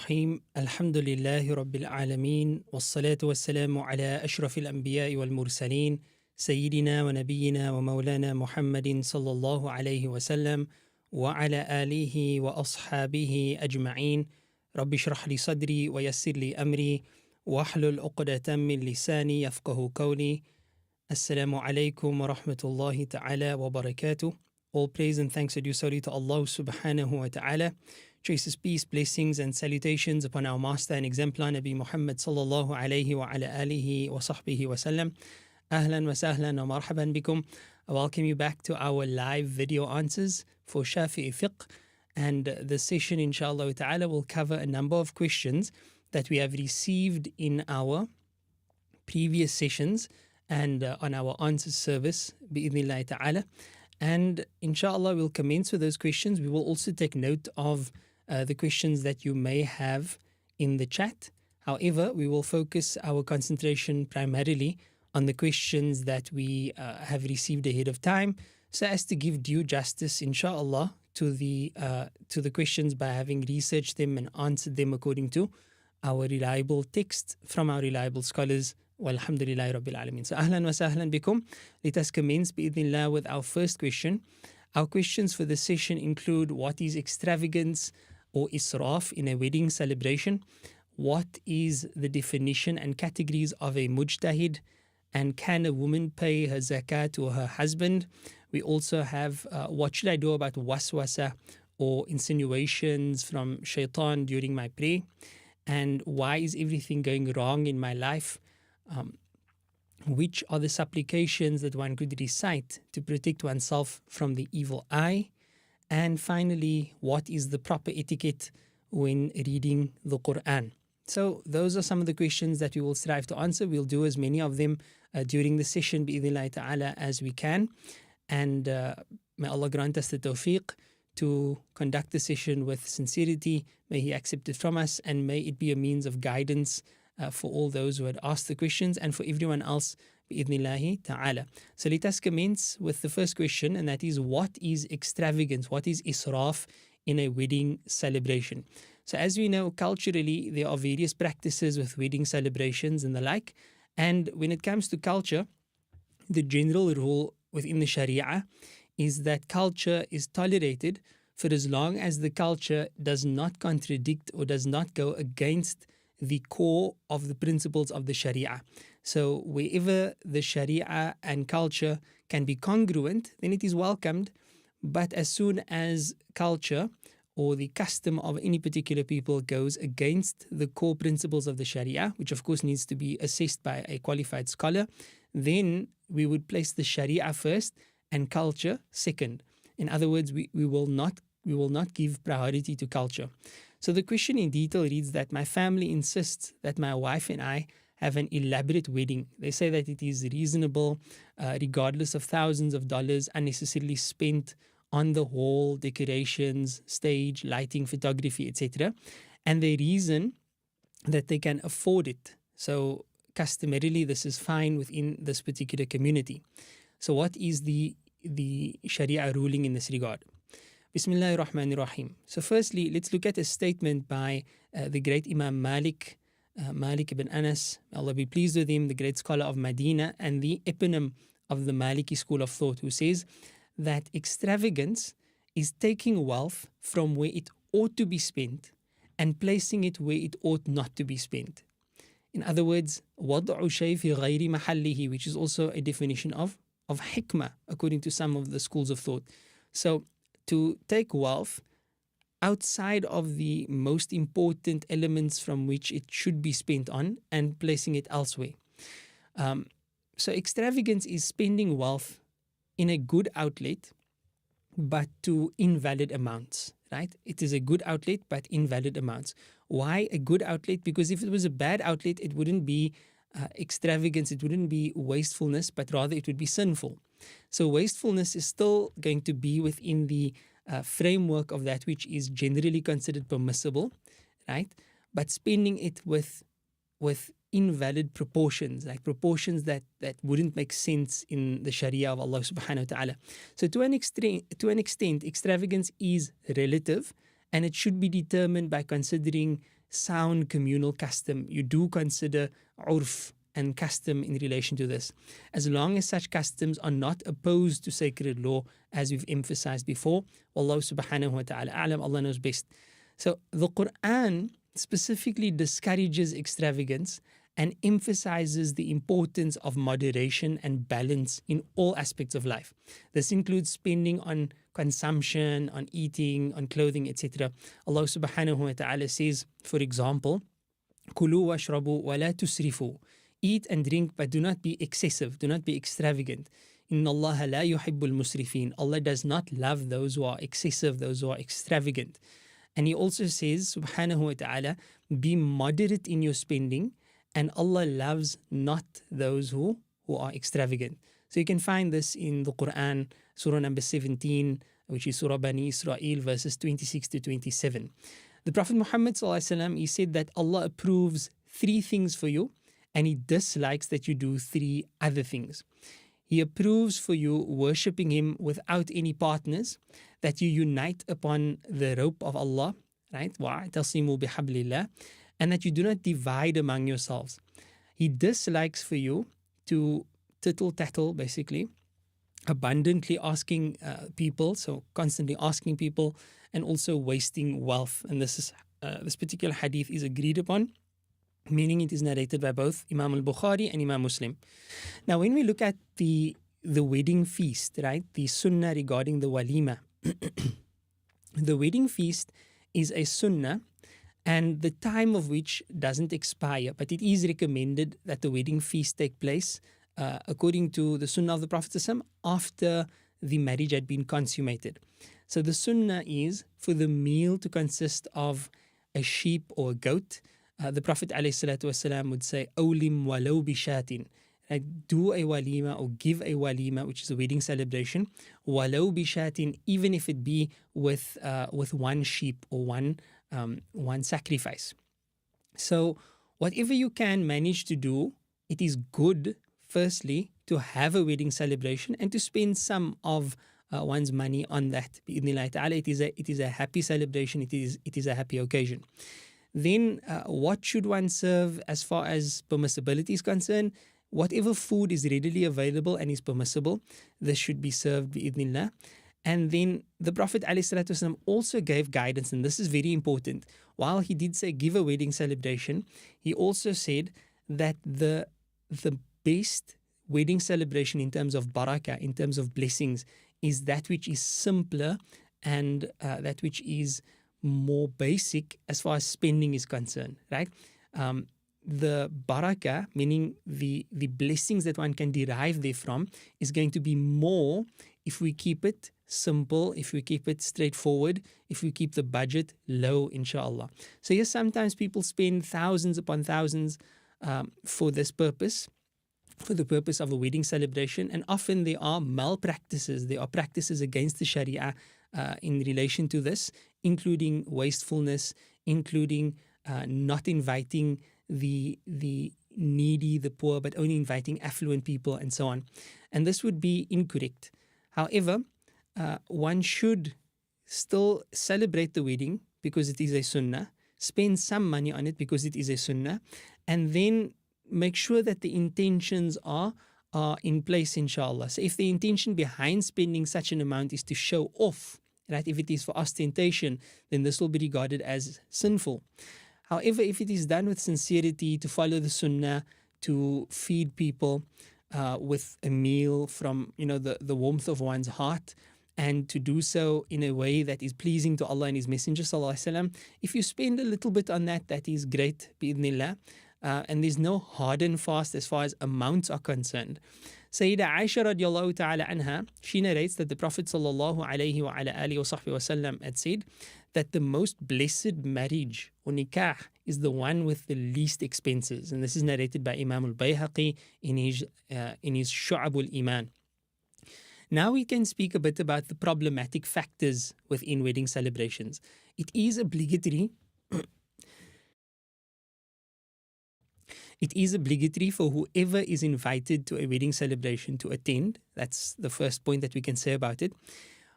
الرحيم الحمد لله رب العالمين والصلاة والسلام على أشرف الأنبياء والمرسلين سيدنا ونبينا ومولانا محمد صلى الله عليه وسلم وعلى آله وأصحابه أجمعين. رب اشرح لي صدري ويسر لي أمري واحلل عقدة من لساني يفقه قولي. Assalamu alaikum wa rahmatullahi ta'ala wa barakatuh. All praise and thanks are due solely to Allah subhanahu wa ta'ala. Choicest peace, blessings and salutations upon our master and exemplar Nabi Muhammad sallallahu alayhi wa ala alihi wa sahbihi wa sallam. Ahlan wa sahlan wa marhaban bikum. I welcome you back to our live video answers for Shafi'i fiqh. And this session inshallah ta'ala will cover a number of questions that we have received in our previous sessions and on our answers service, bi'idhnillahi ta'ala. And inshallah, we'll commence with those questions. We will also take note of the questions that you may have in the chat. However, we will focus our concentration primarily on the questions that we have received ahead of time, so as to give due justice, inshallah, to the questions by having researched them and answered them according to our reliable text from our reliable scholars. Walhamdulillahi Rabbil Alameen. So ahlan wa sahlan bikum. Let us commence bi'idhnillah with our first question. Our questions for this session include: what is extravagance or israf in a wedding celebration? What is the definition and categories of a mujtahid? And can a woman pay her zakat to her husband? We also have what should I do about waswasa or insinuations from shaitan during my prayer? And why is everything going wrong in my life? Which are the supplications that one could recite to protect oneself from the evil eye? And finally, what is the proper etiquette when reading the Quran? So those are some of the questions that we will strive to answer. We'll do as many of them during the session, bi'idhnillahi ta'ala, as we can. And may Allah grant us the tawfiq to conduct the session with sincerity. May He accept it from us, and may it be a means of guidance for all those who had asked the questions and for everyone else, bi'idhnillahi ta'ala. So let us commence with the first question, and that is: what is extravagance? What is israf in a wedding celebration? So as we know, culturally, there are various practices with wedding celebrations and the like. And when it comes to culture, the general rule within the Sharia is that culture is tolerated for as long as the culture does not contradict or does not go against the core of the principles of the Sharia. So wherever the Sharia and culture can be congruent, then it is welcomed. But as soon as culture or the custom of any particular people goes against the core principles of the Sharia, which of course needs to be assessed by a qualified scholar, then we would place the Sharia first and culture second. In other words, we will not give priority to culture. So the question in detail reads that my family insists that my wife and I have an elaborate wedding. They say that it is reasonable, regardless of thousands of dollars unnecessarily spent on the hall, decorations, stage, lighting, photography, etc. And they reason that they can afford it. So customarily, this is fine within this particular community. So what is the Sharia ruling in this regard? Bismillahir Rahmanir Rahim. So firstly, let's look at a statement by the great Imam Malik ibn Anas, may Allah be pleased with him, the great scholar of Medina and the eponym of the Maliki school of thought, who says that extravagance is taking wealth from where it ought to be spent and placing it where it ought not to be spent. In other words, وَضْعُ شَيْءٍ فِي غَيْرِ مَحَلِّهِ, which is also a definition of hikmah, according to some of the schools of thought. So to take wealth outside of the most important elements from which it should be spent on and placing it elsewhere. So extravagance is spending wealth in a good outlet, but to invalid amounts, right? It is a good outlet, but invalid amounts. Why a good outlet? Because if it was a bad outlet, it wouldn't be extravagance, it wouldn't be wastefulness, but rather it would be sinful. So wastefulness is still going to be within the framework of that which is generally considered permissible, right? But spending it with invalid proportions, like proportions that wouldn't make sense in the Sharia of Allah subhanahu wa ta'ala. So to an extent, extravagance is relative, and it should be determined by considering sound communal custom. You do consider urf and custom in relation to this. As long as such customs are not opposed to sacred law, as we've emphasized before, Allah subhanahu wa ta'ala a'lam, Allah knows best. So the Quran specifically discourages extravagance and emphasizes the importance of moderation and balance in all aspects of life. This includes spending on consumption, on eating, on clothing, etc. Allah subhanahu wa ta'ala says, for example, Kulu washrabu wa la tusrifu. Eat and drink, but do not be excessive, do not be extravagant. Inna Allah la yuhibbul musrifin. Allah does not love those who are excessive, those who are extravagant. And He also says, subhanahu wa ta'ala, be moderate in your spending, and Allah loves not those who are extravagant. So you can find this in the Quran, Surah number 17, which is Surah Bani Israel, verses 26 to 27. The Prophet Muhammad sallallahu alaihi wasallam, he said that Allah approves 3 things for you, and He dislikes that you do 3 other things. He approves for you worshipping Him without any partners, that you unite upon the rope of Allah, right? وَاعْتَصِمُوا بِحَبْلِ اللَّهِ, and that you do not divide among yourselves. He dislikes for you to tittle-tattle, basically, abundantly asking people, so constantly asking people, and also wasting wealth. And this particular hadith is agreed upon, meaning it is narrated by both Imam al-Bukhari and Imam Muslim. Now, when we look at the wedding feast, right, the sunnah regarding the walima, the wedding feast is a sunnah, and the time of which doesn't expire, but it is recommended that the wedding feast take place according to the sunnah of the Prophet ﷺ, after the marriage had been consummated. So the sunnah is for the meal to consist of a sheep or a goat. The Prophet ﷺ would say, "Awlim walau bishatin." Do a walima or give a walima, which is a wedding celebration, walau bishatin, even if it be with one sheep or one sacrifice. So whatever you can manage to do, it is good, firstly, to have a wedding celebration and to spend some of one's money on that. Bi'idhnillahi ta'ala, it is a happy celebration, it is a happy occasion. Then what should one serve as far as permissibility is concerned? Whatever food is readily available and is permissible, this should be served bi'idhnillah. And then the Prophet ﷺ also gave guidance, and this is very important. While he did say give a wedding celebration, he also said that the best wedding celebration in terms of barakah, in terms of blessings, is that which is simpler and that which is more basic as far as spending is concerned, right? The barakah, meaning the blessings that one can derive therefrom, is going to be more if we keep it simple, if we keep it straightforward, if we keep the budget low, inshallah. So yes, sometimes people spend thousands upon thousands for this purpose, for the purpose of a wedding celebration, and often there are malpractices, there are practices against the Sharia in relation to this, including wastefulness, including not inviting the needy, the poor, but only inviting affluent people and so on. And this would be incorrect. However, one should still celebrate the wedding because it is a sunnah, spend some money on it because it is a sunnah, and then make sure that the intentions are in place, inshallah. So if the intention behind spending such an amount is to show off, right, if it is for ostentation, then this will be regarded as sinful. However, if it is done with sincerity, to follow the sunnah, to feed people with a meal from the warmth of one's heart, and to do so in a way that is pleasing to Allah and His Messenger sallallahu alaihi wasallam, if you spend a little bit on that, that is great, bi'idhnillah. And there's no hard and fast as far as amounts are concerned. Sayyidah Aisha radiallahu ta'ala anha, she narrates that the Prophet sallallahu alayhi wa ala alihi wa sahbihi wa sallam had said that the most blessed marriage or nikah is the one with the least expenses. And this is narrated by Imam al-Bayhaqi in his Shu'ab al-Iman. Now we can speak a bit about the problematic factors within wedding celebrations. It is obligatory It is obligatory for whoever is invited to a wedding celebration to attend. That's the first point that we can say about it.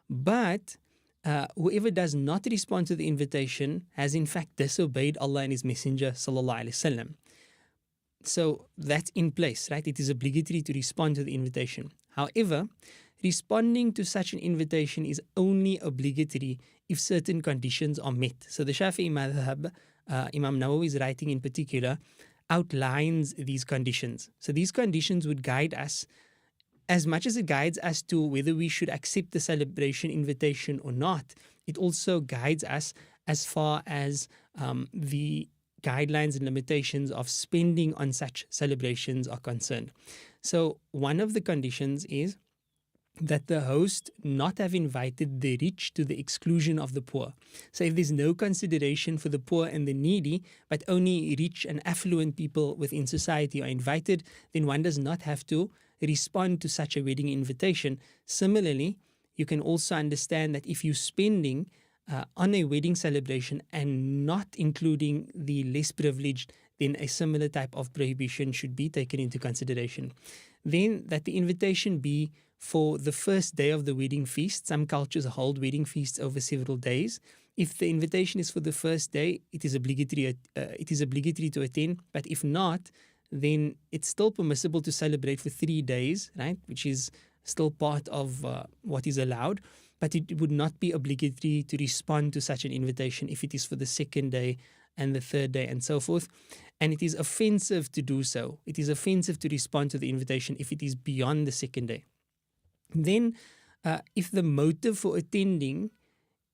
But whoever does not respond to the invitation has in fact disobeyed Allah and His Messenger sallallahu alaihi wasallam. So that's in place, right? It is obligatory to respond to the invitation. However, responding to such an invitation is only obligatory if certain conditions are met. So the Shafi'i madhab, Imam Nawawi's writing in particular, outlines these conditions. So these conditions would guide us as much as it guides us to whether we should accept the celebration invitation or not. It also guides us as far as the guidelines and limitations of spending on such celebrations are concerned. So one of the conditions is that the host not have invited the rich to the exclusion of the poor. So if there's no consideration for the poor and the needy, but only rich and affluent people within society are invited, then one does not have to respond to such a wedding invitation. Similarly, you can also understand that if you're spending on a wedding celebration and not including the less privileged, then a similar type of prohibition should be taken into consideration. Then that the invitation be for the first day of the wedding feast. Some cultures hold wedding feasts over several days. If the invitation is for the first day, it is obligatory to attend. But if not, then it's still permissible to celebrate for 3 days, right? Which is still part of what is allowed. But it would not be obligatory to respond to such an invitation if it is for the second day and the third day and so forth. And it is offensive to do so. It is offensive to respond to the invitation if it is beyond the second day. Then, if the motive for attending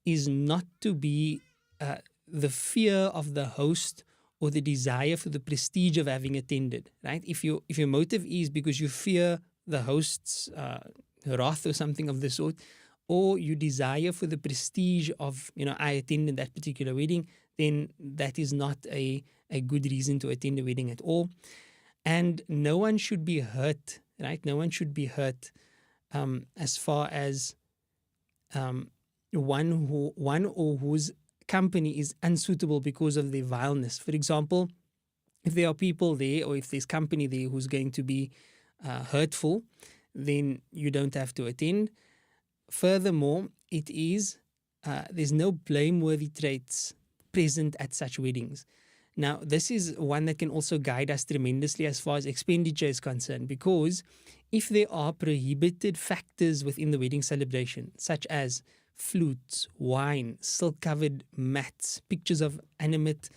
is not to be the fear of the host or the desire for the prestige of having attended, right? If your motive is because you fear the host's wrath or something of the sort, or you desire for the prestige of, I attended that particular wedding, then that is not a good reason to attend a wedding at all. And no one should be hurt, right? No one should be hurt as far as one or whose company is unsuitable because of their vileness. For example, if there are people there or if there's company there who's going to be hurtful, then you don't have to attend. Furthermore, there's no blameworthy traits present at such weddings. Now, this is one that can also guide us tremendously as far as expenditure is concerned, because if there are prohibited factors within the wedding celebration, such as flutes, wine, silk-covered mats, pictures of animate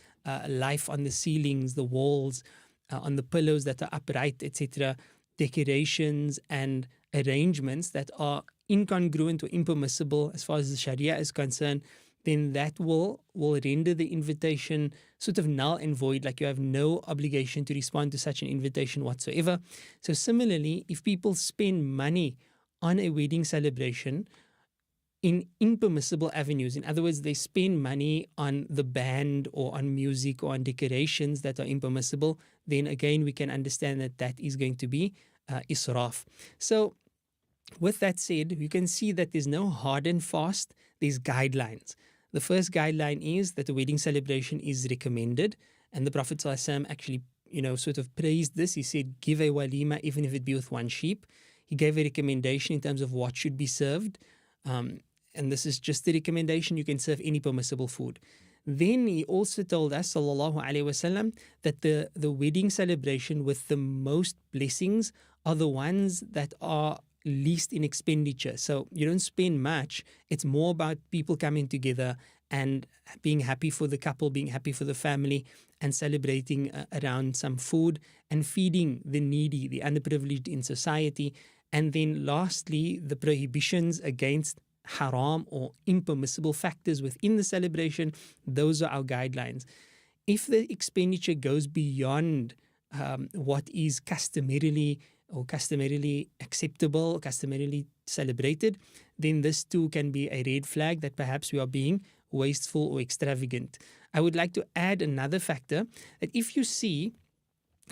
life on the ceilings, the walls, on the pillows that are upright, etc., decorations and arrangements that are incongruent or impermissible as far as the Sharia is concerned, then that will render the invitation sort of null and void, like you have no obligation to respond to such an invitation whatsoever. So similarly, if people spend money on a wedding celebration in impermissible avenues, in other words, they spend money on the band or on music or on decorations that are impermissible, then again we can understand that is going to be israf. So with that said, you can see that there's no hard and fast, there's guidelines. The first guideline is that the wedding celebration is recommended, and the Prophet ﷺ actually, sort of praised this. He said, give a walima even if it be with one sheep. He gave a recommendation in terms of what should be served, and this is just the recommendation. You can serve any permissible food. Then he also told us, sallallahu alaihi wasallam, that the wedding celebration with the most blessings are the ones that are least in expenditure. So you don't spend much. It's more about people coming together and being happy for the couple, being happy for the family, and celebrating around some food and feeding the needy, the underprivileged in society. And then lastly, the prohibitions against haram or impermissible factors within the celebration. Those are our guidelines. If the expenditure goes beyond what is customarily acceptable, customarily celebrated, then this too can be a red flag that perhaps we are being wasteful or extravagant. I would like to add another factor, that if you see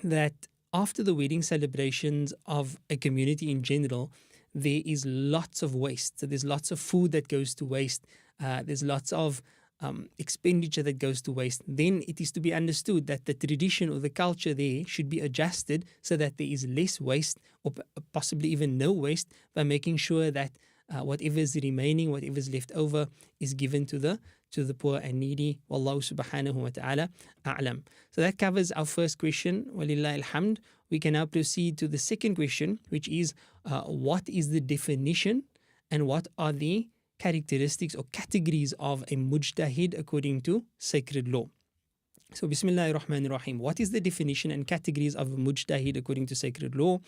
that after the wedding celebrations of a community in general, there is lots of waste. So there's lots of food that goes to waste. There's lots of expenditure that goes to waste. Then it is to be understood that the tradition or the culture there should be adjusted so that there is less waste, or possibly even no waste, by making sure that whatever is remaining, whatever is left over, is given to the poor and needy. Wallahu subhanahu wa ta'ala a'lam. So that covers our first question. Walillahi alhamd. We can now proceed to the second question, which is what is the definition and what are the characteristics or categories of a mujtahid according to sacred law? So Bismillahir Rahmanir Rahim. What is the definition and categories of a mujtahid according to sacred law?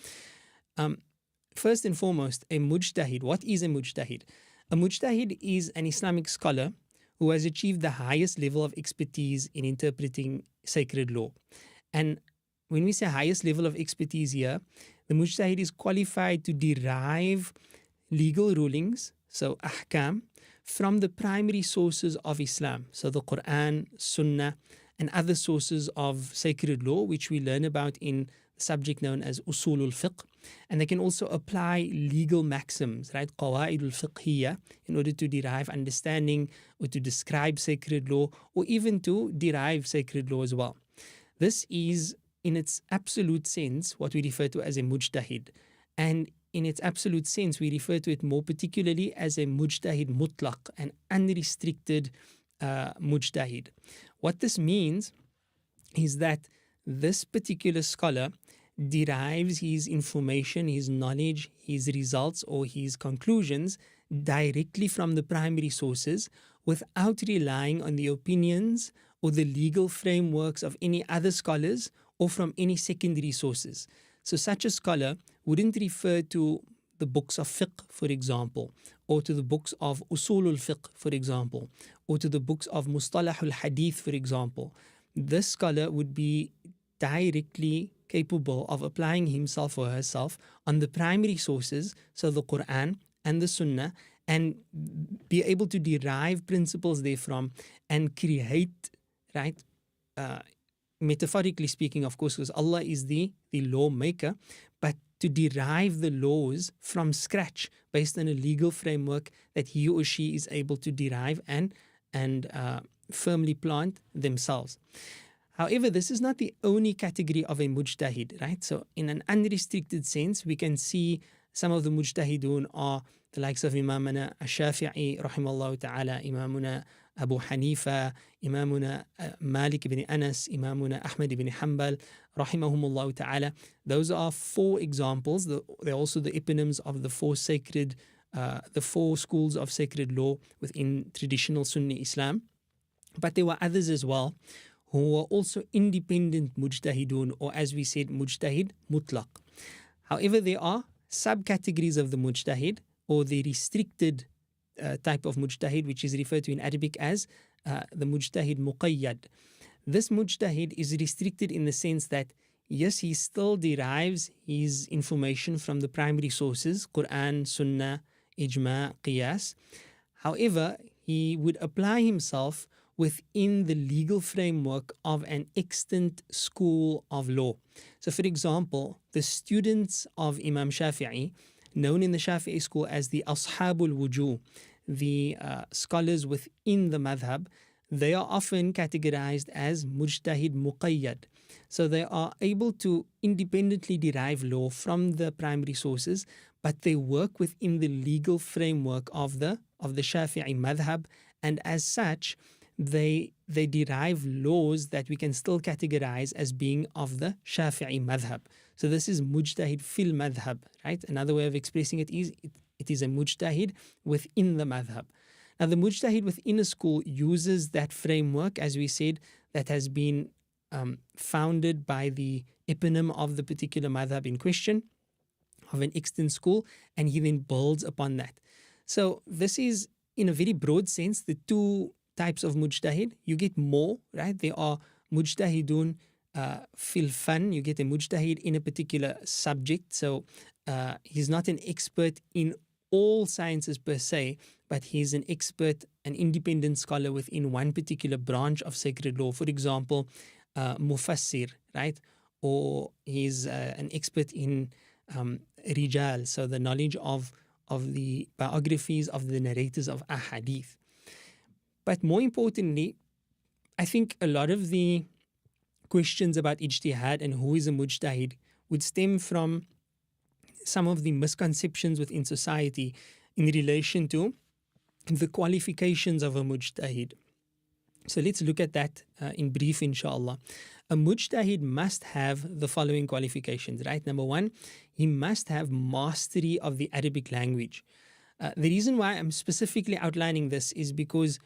First and foremost, a mujtahid. What is a mujtahid? A mujtahid is an Islamic scholar who has achieved the highest level of expertise in interpreting sacred law. And when we say highest level of expertise here, the mujtahid is qualified to derive legal rulings, so ahkam, from the primary sources of Islam. So the Quran, Sunnah, and other sources of sacred law, which we learn about in the subject known as usulul fiqh. And they can also apply legal maxims, right? Qawaidul fiqhiyya, in order to derive understanding or to describe sacred law or even to derive sacred law as well. This is, in its absolute sense, what we refer to as a mujtahid. And in its absolute sense, we refer to it more particularly as a mujtahid mutlaq, an unrestricted mujtahid. What this means is that this particular scholar derives his information, his knowledge, his results, or his conclusions directly from the primary sources without relying on the opinions or the legal frameworks of any other scholars or from any secondary sources. So such a scholar wouldn't refer to the books of fiqh, for example, or to the books of usulul fiqh, for example, or to the books of mustalahul hadith, for example. This scholar would be directly capable of applying himself or herself on the primary sources, so the Quran and the Sunnah, and be able to derive principles therefrom and create, right, metaphorically speaking, of course, because Allah is the lawmaker, but to derive the laws from scratch based on a legal framework that he or she is able to derive and firmly plant themselves. However, this is not the only category of a mujtahid, right? So in an unrestricted sense, we can see some of the mujtahidun are the likes of Imamuna Shafi'i, rahimallahu ta'ala, Imamuna Abu Hanifa, Imamuna Malik ibn Anas, Imamuna Ahmad ibn Hanbal, rahimahumullah ta'ala. Those are four examples. They're also the eponyms of the four schools of sacred law within traditional Sunni Islam. But there were others as well who were also independent mujtahidun, or as we said, mujtahid mutlaq. However, there are subcategories of the mujtahid, or the restricted type of mujtahid, which is referred to in Arabic as the mujtahid muqayyad. This mujtahid is restricted in the sense that, yes, he still derives his information from the primary sources, Quran, Sunnah, Ijma, Qiyas. However, he would apply himself within the legal framework of an extant school of law. So, for example, the students of Imam Shafi'i, known in the Shafi'i school as the Ashabul Wujuh, the scholars within the madhab, they are often categorized as mujtahid muqayyad. So they are able to independently derive law from the primary sources, but they work within the legal framework of the Shafi'i madhab, and as such, they derive laws that we can still categorize as being of the Shafi'i madhab. So this is mujtahid fil madhab, right? Another way of expressing it is it is a mujtahid within the madhab. Now the mujtahid within a school uses that framework, as we said, that has been founded by the eponym of the particular madhab in question, of an extant school, and he then builds upon that. So this is, in a very broad sense, the two types of mujtahid. You get more, right? There are mujtahidun fil fan. You get a mujtahid in a particular subject. So he's not an expert in all sciences per se, but he's an expert, an independent scholar within one particular branch of sacred law. For example, mufassir, right? Or he's an expert in rijal, so the knowledge of the biographies of the narrators of ahadith. But more importantly, I think a lot of the questions about ijtihad and who is a mujtahid would stem from some of the misconceptions within society in relation to the qualifications of a mujtahid. So let's look at that in brief, inshallah. A mujtahid must have the following qualifications, right? Number one, he must have mastery of the Arabic language. The reason why I'm specifically outlining this is because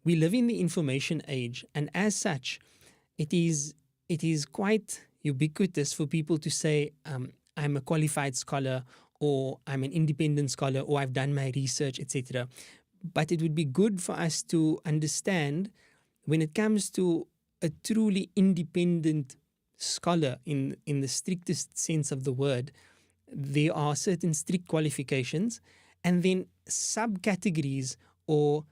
we live in the information age, and as such, it is quite ubiquitous for people to say, I'm a qualified scholar, or I'm an independent scholar, or I've done my research, etc. But it would be good for us to understand when it comes to a truly independent scholar in the strictest sense of the word, there are certain strict qualifications, and then subcategories or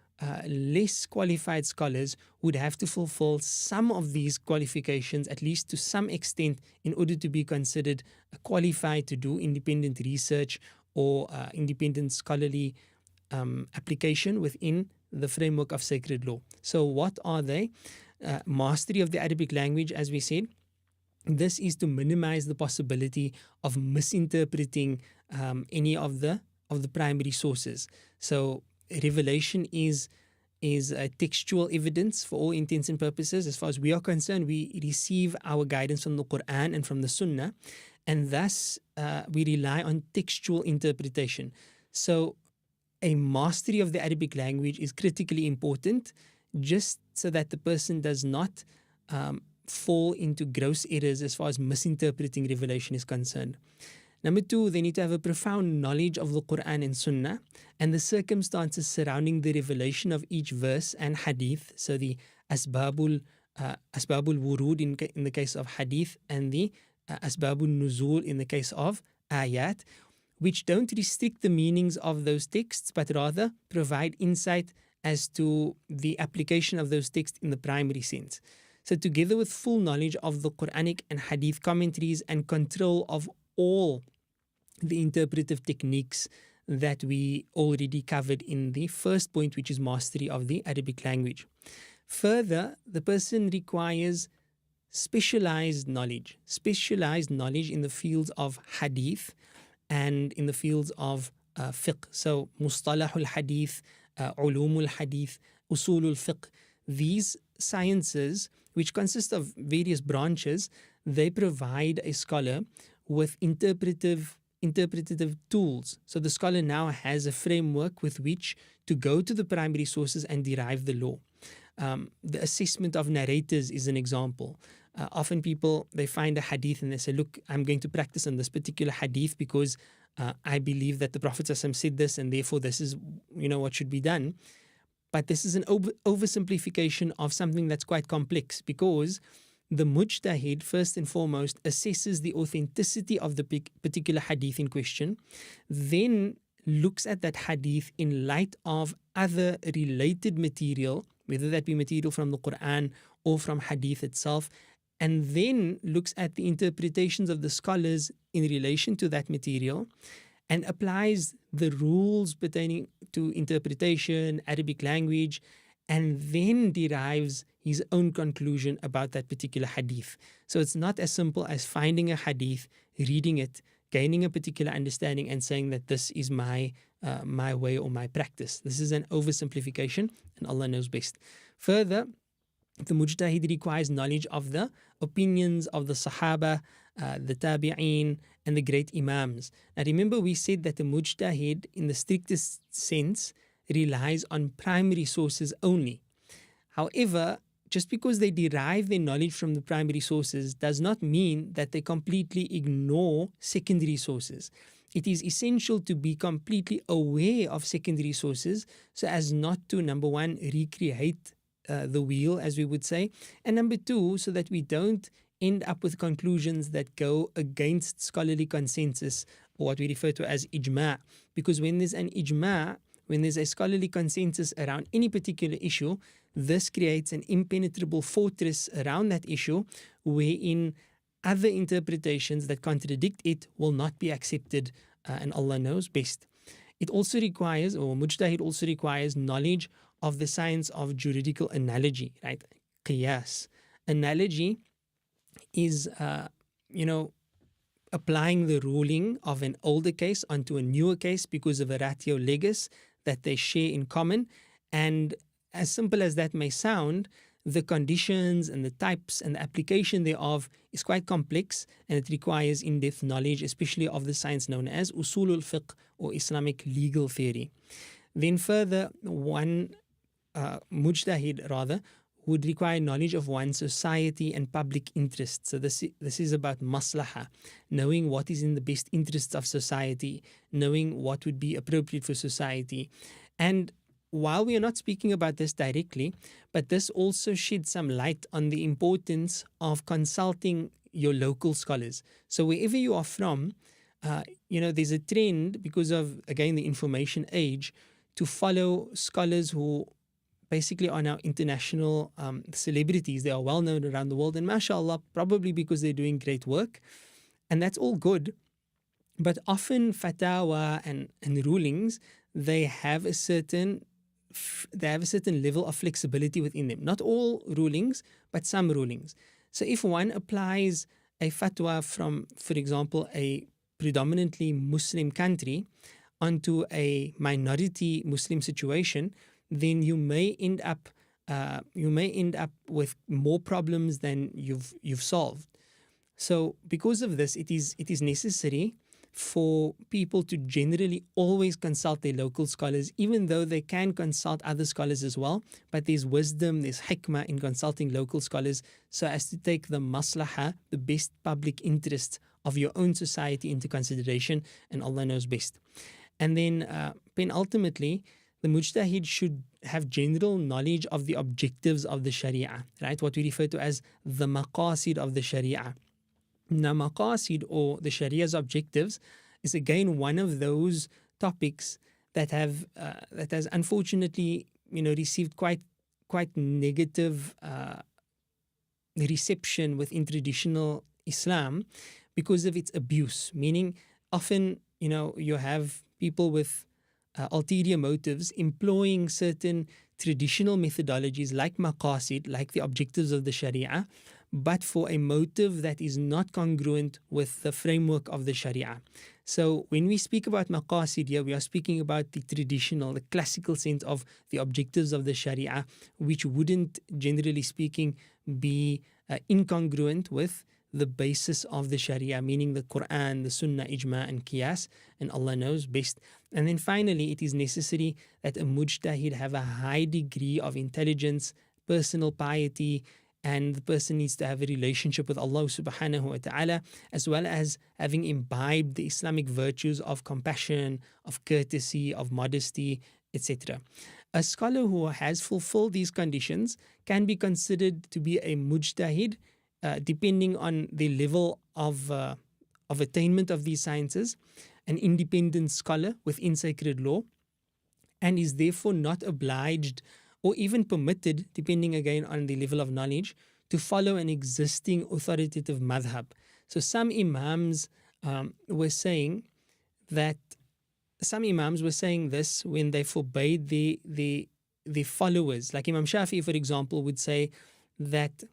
less qualified scholars would have to fulfill some of these qualifications, at least to some extent, in order to be considered qualified to do independent research or independent scholarly application within the framework of sacred law. So what are they? Mastery of the Arabic language, as we said. This is to minimize the possibility of misinterpreting any of the primary sources. So revelation is a textual evidence for all intents and purposes. As far as we are concerned, we receive our guidance from the Quran and from the Sunnah, and thus we rely on textual interpretation. So a mastery of the Arabic language is critically important, just so that the person does not fall into gross errors as far as misinterpreting revelation is concerned. Number two, they need to have a profound knowledge of the Quran and Sunnah and the circumstances surrounding the revelation of each verse and hadith. So the asbabul wurud in the case of hadith, and the asbabul nuzul in the case of ayat, which don't restrict the meanings of those texts, but rather provide insight as to the application of those texts in the primary sense. So together with full knowledge of the Quranic and hadith commentaries and control of all the interpretive techniques that we already covered in the first point, which is mastery of the Arabic language. Further, the person requires specialized knowledge in the fields of hadith and in the fields of fiqh. So mustalahul hadith, ulumul hadith, usulul fiqh. These sciences, which consist of various branches, they provide a scholar with interpretative tools. So the scholar now has a framework with which to go to the primary sources and derive the law. The assessment of narrators is an example. Often people, they find a hadith and they say, look, I'm going to practice on this particular hadith because I believe that the Prophet ﷺ said this, and therefore this is what should be done. But this is an oversimplification of something that's quite complex, because the mujtahid, first and foremost, assesses the authenticity of the particular hadith in question, then looks at that hadith in light of other related material, whether that be material from the Quran or from hadith itself, and then looks at the interpretations of the scholars in relation to that material and applies the rules pertaining to interpretation, Arabic language, and then derives his own conclusion about that particular hadith. So it's not as simple as finding a hadith, reading it, gaining a particular understanding, and saying that this is my way or my practice. This is an oversimplification, and Allah knows best. Further, the mujtahid requires knowledge of the opinions of the Sahaba, the Tabi'een, and the great Imams. Now remember, we said that the mujtahid, in the strictest sense, relies on primary sources only. However, just because they derive their knowledge from the primary sources does not mean that they completely ignore secondary sources. It is essential to be completely aware of secondary sources so as not to, number one, recreate the wheel, as we would say, and number two, so that we don't end up with conclusions that go against scholarly consensus, or what we refer to as ijma'. Because when there's an ijma', when there's a scholarly consensus around any particular issue, this creates an impenetrable fortress around that issue, wherein other interpretations that contradict it will not be accepted, and Allah knows best. It also requires, or mujtahid also requires, knowledge of the science of juridical analogy, right? Qiyas. Analogy is, a applying the ruling of an older case onto a newer case because of a ratio legis that they share in common. And as simple as that may sound, the conditions and the types and the application thereof is quite complex, and it requires in-depth knowledge, especially of the science known as usulul fiqh, or Islamic legal theory. Then further, one mujtahid rather would require knowledge of one's society and public interests. So this is about maslaha, knowing what is in the best interests of society, knowing what would be appropriate for society. And while we are not speaking about this directly, but this also sheds some light on the importance of consulting your local scholars. So wherever you are from, there's a trend because of, again, the information age, to follow scholars who basically are now international celebrities. They are well known around the world, and mashallah, probably because they're doing great work. And that's all good. But often fatwa and rulings, they have a certain level of flexibility within them. Not all rulings, but some rulings. So if one applies a fatwa from, for example, a predominantly Muslim country onto a minority Muslim situation, then you may end up with more problems than you've solved. So because of this, it is necessary for people to generally always consult their local scholars, even though they can consult other scholars as well. But there's wisdom, there's hikmah in consulting local scholars, so as to take the maslaha, the best public interest of your own society, into consideration, and Allah knows best. And then ultimately, the mujtahid should have general knowledge of the objectives of the sharia, right? What we refer to as the maqasid of the sharia. Now, maqasid, or the sharia's objectives, is again one of those topics that has unfortunately, received quite negative reception within traditional Islam because of its abuse. Meaning, often, you have people with ulterior motives employing certain traditional methodologies like maqasid, like the objectives of the sharia, but for a motive that is not congruent with the framework of the sharia. So when we speak about maqasid here, we are speaking about the traditional, the classical sense of the objectives of the sharia, which wouldn't, generally speaking, be incongruent with the basis of the sharia, meaning the Quran, the Sunnah, Ijma, and Qiyas, and Allah knows best. And then finally, it is necessary that a mujtahid have a high degree of intelligence, personal piety, and the person needs to have a relationship with Allah subhanahu wa ta'ala, as well as having imbibed the Islamic virtues of compassion, of courtesy, of modesty, etc. A scholar who has fulfilled these conditions can be considered to be a mujtahid, depending on the level of attainment of these sciences, an independent scholar within sacred law, and is therefore not obliged or even permitted, depending again on the level of knowledge, to follow an existing authoritative madhab. So some imams were saying this when they forbade the followers. Like Imam Shafi'i, for example, would say that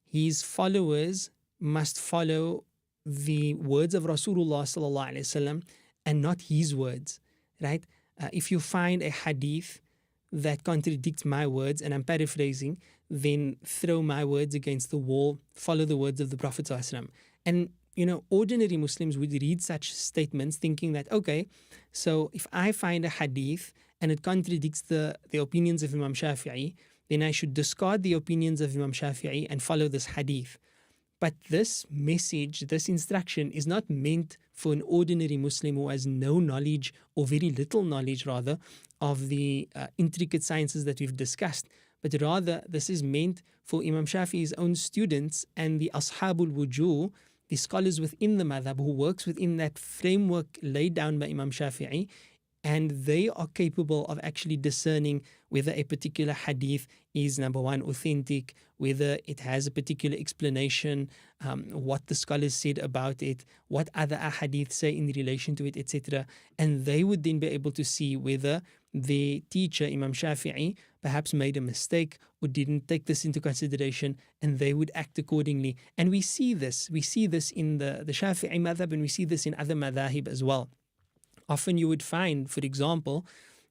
his followers must follow the words of Rasulullah sallallahu alaihi wasallam and not his words, right? If you find a hadith that contradicts my words, and I'm paraphrasing, then throw my words against the wall, follow the words of the Prophet sallallahu alaihi wasallam. And ordinary Muslims would read such statements thinking that, okay, so if I find a hadith and it contradicts the opinions of Imam Shafi'i, then I should discard the opinions of Imam Shafi'i and follow this hadith. But this message, this instruction, is not meant for an ordinary Muslim who has no knowledge, or very little knowledge rather, of the intricate sciences that we've discussed. But rather, this is meant for Imam Shafi'i's own students and the Ashabul Wujuh, the scholars within the madhab who works within that framework laid down by Imam Shafi'i, and they are capable of actually discerning whether a particular hadith is, number one, authentic, whether it has a particular explanation, what the scholars said about it, what other ahadith say in relation to it, etc. And they would then be able to see whether their teacher, Imam Shafi'i, perhaps made a mistake or didn't take this into consideration, and they would act accordingly. And we see this. We see this in the Shafi'i madhab, and we see this in other madhahib as well. Often you would find, for example,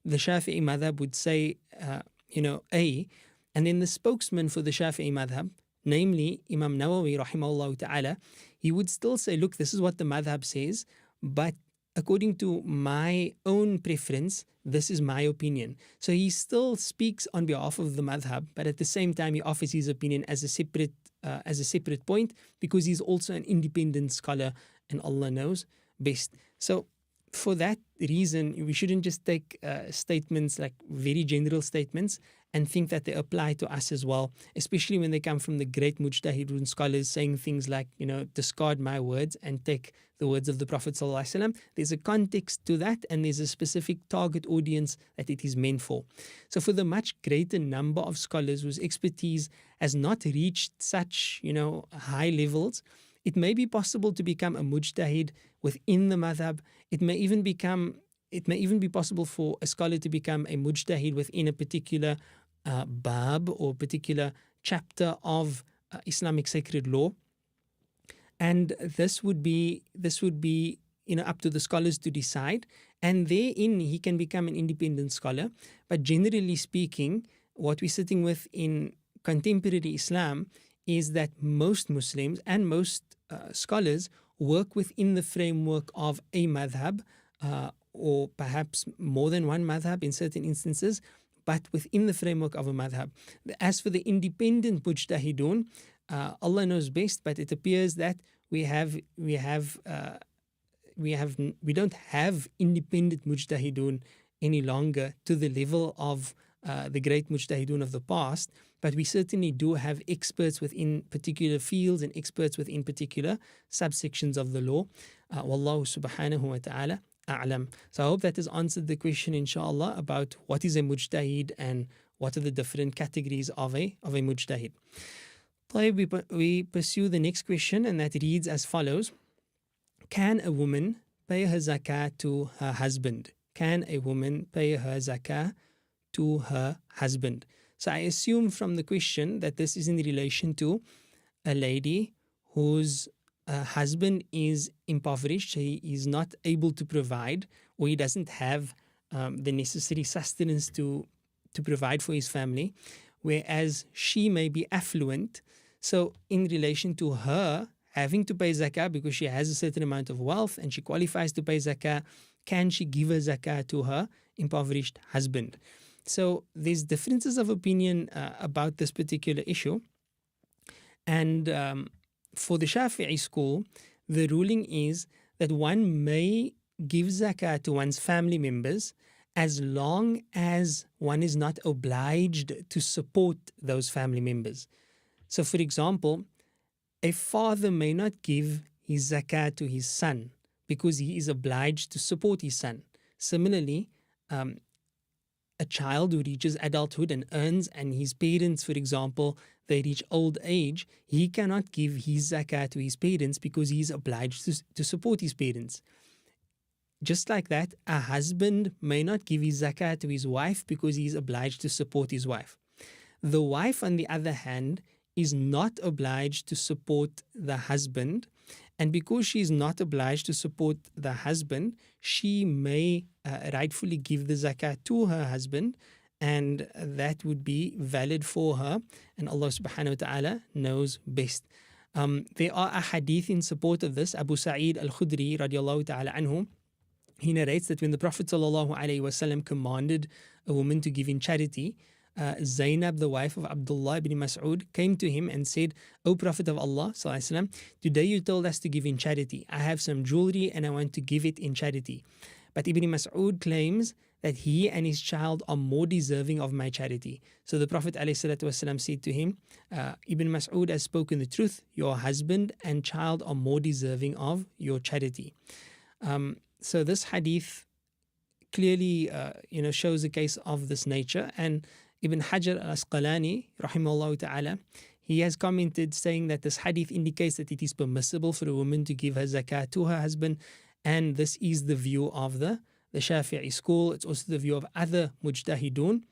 the Shafi'i madhab would say, A, and then the spokesman for the Shafi'i madhab, namely Imam Nawawi rahimahullah ta'ala, he would still say, look, this is what the madhab says, but according to my own preference, this is my opinion. So he still speaks on behalf of the madhab, but at the same time he offers his opinion as a separate point, because he's also an independent scholar and Allah knows best. So for that reason, we shouldn't just take statements like very general statements and think that they apply to us as well, especially when they come from the great mujtahidun scholars saying things like, discard my words and take the words of the Prophet ﷺ. There's a context to that, and there's a specific target audience that it is meant for. So for the much greater number of scholars whose expertise has not reached such, high levels, it may be possible to become a mujtahid within the madhab. It may even be possible for a scholar to become a mujtahid within a particular bab or particular chapter of Islamic sacred law. And this would be up to the scholars to decide. And therein he can become an independent scholar. But generally speaking, what we're sitting with in contemporary Islam is that most Muslims and most scholars work within the framework of a madhab, or perhaps more than one madhab in certain instances, but within the framework of a madhab. As for the independent mujtahidun, Allah knows best, but it appears that we don't have independent mujtahidun any longer to the level of the great mujtahidun of the past, but we certainly do have experts within particular fields and experts within particular subsections of the law. Wallahu subhanahu wa ta'ala a'lam. So I hope that has answered the question, inshallah, about what is a mujtahid and what are the different categories of a mujtahid. We pursue the next question, and that reads as follows. Can a woman pay her zakah to her husband? Can a woman pay her zakah to her husband? So I assume from the question that this is in relation to a lady whose husband is impoverished. He is not able to provide, or he doesn't have the necessary sustenance to provide for his family, whereas she may be affluent. So in relation to her having to pay zakah because she has a certain amount of wealth and she qualifies to pay zakah, can she give a zakah to her impoverished husband? So there's differences of opinion about this particular issue. And for the Shafi'i school, the ruling is that one may give zakah to one's family members as long as one is not obliged to support those family members. So for example, a father may not give his zakah to his son because he is obliged to support his son. Similarly, a child who reaches adulthood and earns, and his parents, for example, they reach old age, he cannot give his zakah to his parents because he is obliged to support his parents. Just like that, a husband may not give his zakah to his wife because he is obliged to support his wife. The wife, on the other hand, is not obliged to support the husband, and because she is not obliged to support the husband, she may rightfully give the zakah to her husband, and that would be valid for her, and Allah subhanahu wa ta'ala knows best. There are a hadith in support of this. Abu Sa'id al-Khudri radiallahu ta'ala anhu, he narrates that when the Prophet sallallahu alaihi wasallam commanded a woman to give in charity, Zainab, the wife of Abdullah ibn Mas'ud, came to him and said, O Prophet of Allah sallallahu alaihi wasallam, today you told us to give in charity. I have some jewelry and I want to give it in charity. But Ibn Mas'ud claims that he and his child are more deserving of my charity. So the Prophet ﷺ said to him, Ibn Mas'ud has spoken the truth. Your husband and child are more deserving of your charity. So this hadith clearly shows a case of this nature. And Ibn Hajar al-Asqalani, rahimahullah ta'ala, he has commented saying that this hadith indicates that it is permissible for a woman to give her zakah to her husband, and this is the view of the the Shafi'i school. It's also the view of other mujtahidun.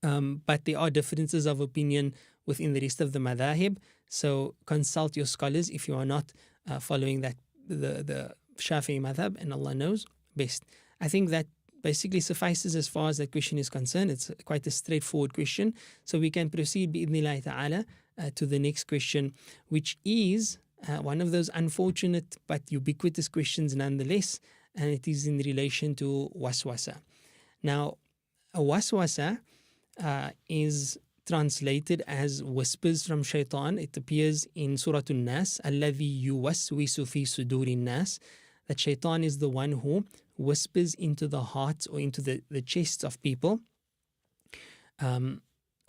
But there are differences of opinion within the rest of the madhahib. So consult your scholars if you are not following that the Shafi'i madhab, and Allah knows best. I think that basically suffices as far as that question is concerned. It's quite a straightforward question. So we can proceed bi'idhnillahi ta'ala to the next question, which is one of those unfortunate but ubiquitous questions nonetheless, and it is in relation to waswasa. Now, a waswasa is translated as whispers from shaitan. It appears in Surah An-Nas, الَّذِي يُوَسْوِسُ فِي صُدُورِ النَّاسِ, that shaitan is the one who whispers into the hearts or into the chests of people.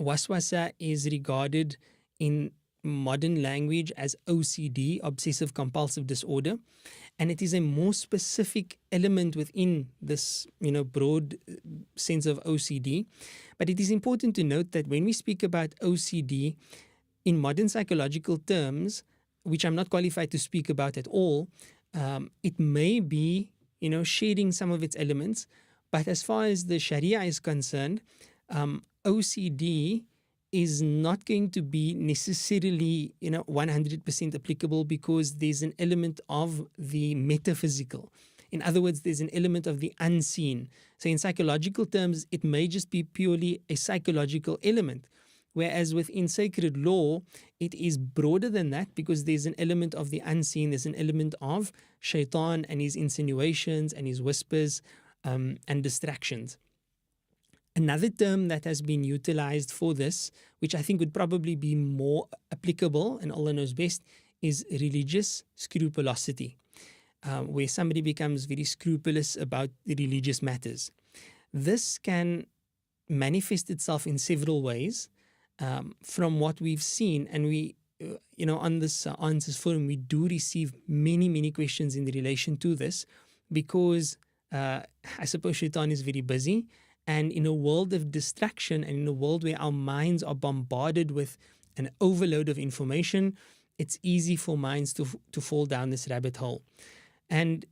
Waswasa is regarded in modern language as OCD, obsessive compulsive disorder, and it is a more specific element within this broad sense of OCD. But it is important to note that when we speak about OCD in modern psychological terms, which I'm not qualified to speak about at all, it may be sharing some of its elements, but as far as the Sharia is concerned, OCD is not going to be necessarily 100% applicable, because there's an element of the metaphysical. In other words, there's an element of the unseen. So in psychological terms, it may just be purely a psychological element, whereas within sacred law, it is broader than that, because there's an element of the unseen. There's an element of shaitan and his insinuations and his whispers and distractions. Another term that has been utilized for this, which I think would probably be more applicable, and Allah knows best, is religious scrupulosity, where somebody becomes very scrupulous about the religious matters. This can manifest itself in several ways. From what we've seen, and we, on this Answers Forum, we do receive many questions in relation to this, because I suppose shaitan is very busy. And in a world of distraction, and in a world where our minds are bombarded with an overload of information, it's easy for minds to fall down this rabbit hole. And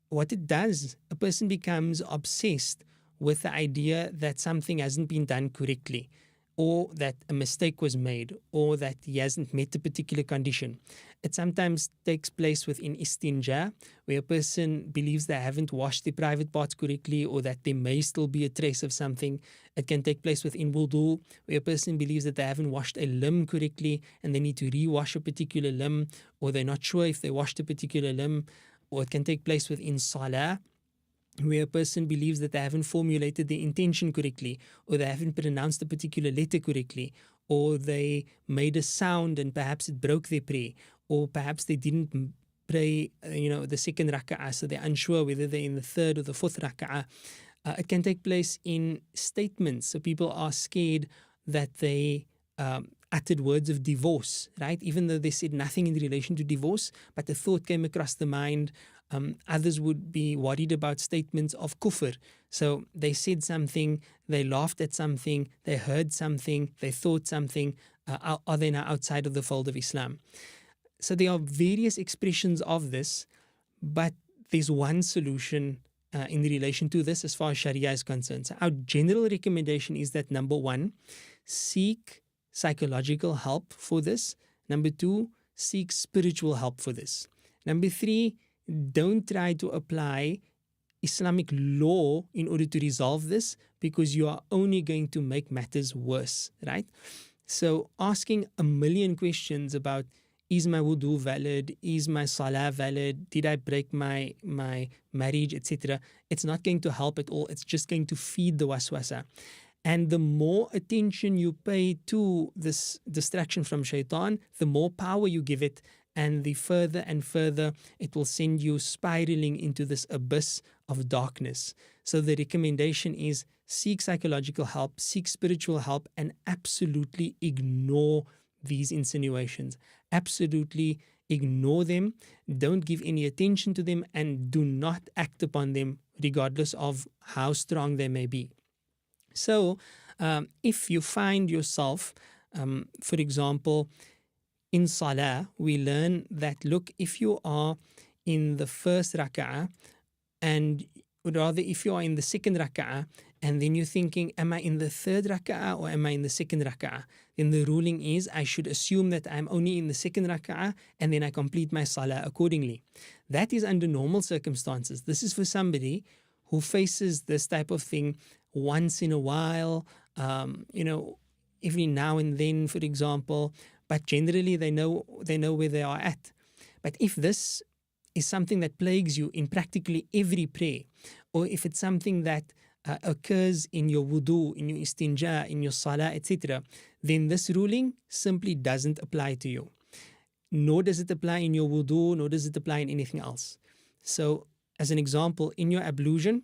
what it does, a person becomes obsessed with the idea that something hasn't been done correctly, or that a mistake was made, or that he hasn't met a particular condition. It sometimes takes place within istinja, where a person believes they haven't washed their private parts correctly, or that there may still be a trace of something. It can take place within wudu, where a person believes that they haven't washed a limb correctly and they need to re-wash a particular limb, or they're not sure if they washed a particular limb. Or it can take place within salah, where a person believes that they haven't formulated the intention correctly, or they haven't pronounced a particular letter correctly, or they made a sound and perhaps it broke their prayer, or perhaps they didn't pray, the second raka'ah, so they're unsure whether they're in the third or the fourth raka'ah. It can take place in statements. So people are scared that they uttered words of divorce, right? Even though they said nothing in relation to divorce, but the thought came across the mind. Others would be worried about statements of kufr. So they said something, they laughed at something, they heard something, they thought something. Are they now outside of the fold of Islam? So there are various expressions of this, but there's one solution in relation to this as far as Sharia is concerned. So our general recommendation is that, number one, seek psychological help for this. Number two, seek spiritual help for this. Number three, don't try to apply Islamic law in order to resolve this, because you are only going to make matters worse, right? So asking a million questions about, is my wudu valid? Is my salah valid? Did I break my marriage, etc.? It's not going to help at all. It's just going to feed the waswasa. And the more attention you pay to this distraction from shaitan, the more power you give it, and the further and further it will send you spiraling into this abyss of darkness. So the recommendation is, seek psychological help, seek spiritual help, and absolutely ignore these insinuations. Absolutely ignore them. Don't give any attention to them, and do not act upon them, regardless of how strong they may be. So if you find yourself, for example, in salah, we learn that, look, if you are in the first raka'ah and rather if you are in the second rak'ah and then you're thinking, am I in the third rak'ah or am I in the second rak'ah? Then the ruling is I should assume that I'm only in the second rak'ah and then I complete my salah accordingly. That is under normal circumstances. This is for somebody who faces this type of thing once in a while, every now and then, for example, but generally they know where they are at. But if this is something that plagues you in practically every prayer, or if it's something that occurs in your wudu, in your istinja, in your salah, etc., then this ruling simply doesn't apply to you. Nor does it apply in your wudu, nor does it apply in anything else. So, as an example, in your ablution,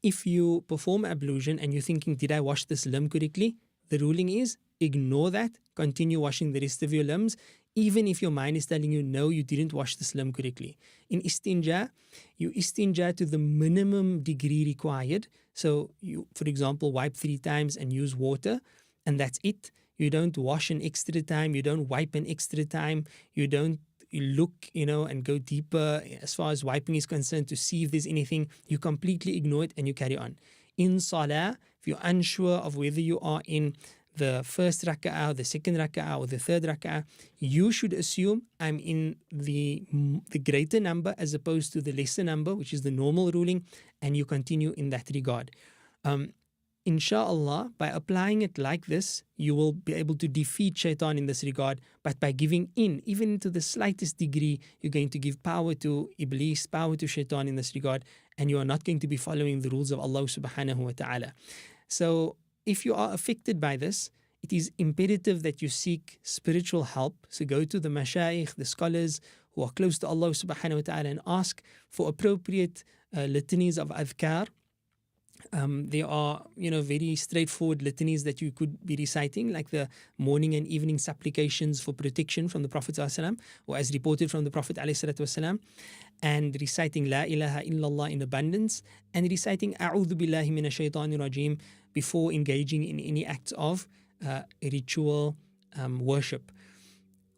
if you perform ablution and you're thinking, did I wash this limb correctly? The ruling is ignore that, continue washing the rest of your limbs, even if your mind is telling you, no, you didn't wash this limb correctly. In istinja, you istinja to the minimum degree required. So you, for example, wipe 3 times and use water, and that's it. You don't wash an extra time, you don't wipe an extra time, you don't look, and go deeper as far as wiping is concerned to see if there's anything. You completely ignore it and you carry on. In salah, if you're unsure of whether you are in the first rak'ah, the second rak'ah, or the third rak'ah, you should assume I'm in the greater number as opposed to the lesser number, which is the normal ruling, and you continue in that regard. Insha'Allah, by applying it like this, you will be able to defeat shaitan in this regard. But by giving in, even to the slightest degree, you're going to give power to Iblis, power to shaitan in this regard, and you are not going to be following the rules of Allah subhanahu wa ta'ala. So if you are affected by this, it is imperative that you seek spiritual help. So go to the mashayikh, the scholars who are close to Allah subhanahu wa ta'ala, and ask for appropriate litanies of adhkar. There are, very straightforward litanies that you could be reciting, like the morning and evening supplications for protection from the Prophet ﷺ, or as reported from the Prophet ﷺ, and reciting La ilaha illallah in abundance, and reciting A'udhu billahi minash shaitanir rajim before engaging in any acts of ritual worship.